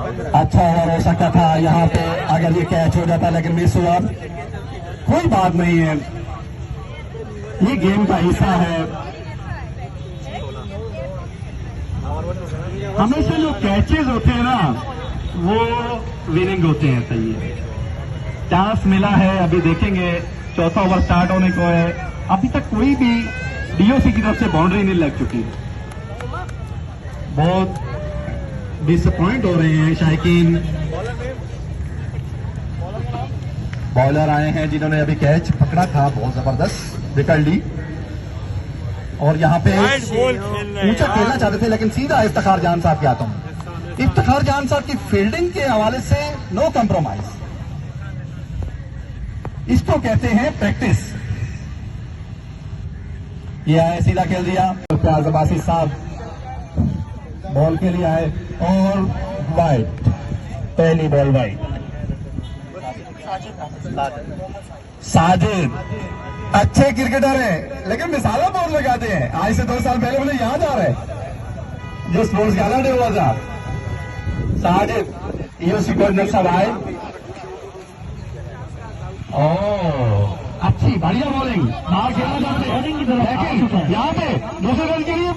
अच्छा ओवर हो सकता था यहाँ पे अगर ये कैच हो जाता, लेकिन मिस हुआ। कोई बात नहीं है, ये गेम का हिस्सा है। हमेशा जो कैचेज होते हैं ना वो विनिंग होते हैं। सही है, चांस मिला है। अभी देखेंगे, चौथा ओवर स्टार्ट होने को है। अभी तक कोई भी डीओसी की तरफ से बाउंड्री नहीं लग चुकी। बहुत डिसअपॉइंट हो रहे हैं शायकीन। बॉलर आए हैं जिन्होंने अभी कैच पकड़ा था, बहुत जबरदस्त विकेट ली। और यहाँ पे ऊंचा खेलना चाहते थे, लेकिन सीधा इफ्तिखार जान साहब के हाथों में। इफ्तिखार जान साहब की फील्डिंग के हवाले से नो कॉम्प्रोमाइज। इसको कहते हैं प्रैक्टिस। ये आए, सीधा खेल दिया। प्याज अब्बासी साहब बॉल के लिए आए और वाइड, पहली बॉल वाइड। साजिद अच्छे क्रिकेटर हैं, लेकिन मिसाला बहुत लगाते हैं। आज से 2 साल पहले मुझे याद आ रहा है जो स्पोर्ट्स गाला डे हुआ था। साजिद यूसी कर्नल साहब आए। अच्छी बढ़िया बॉलिंग, बाहर खेलना चाहते हैं यहाँ पे दूसरे रन के लिए।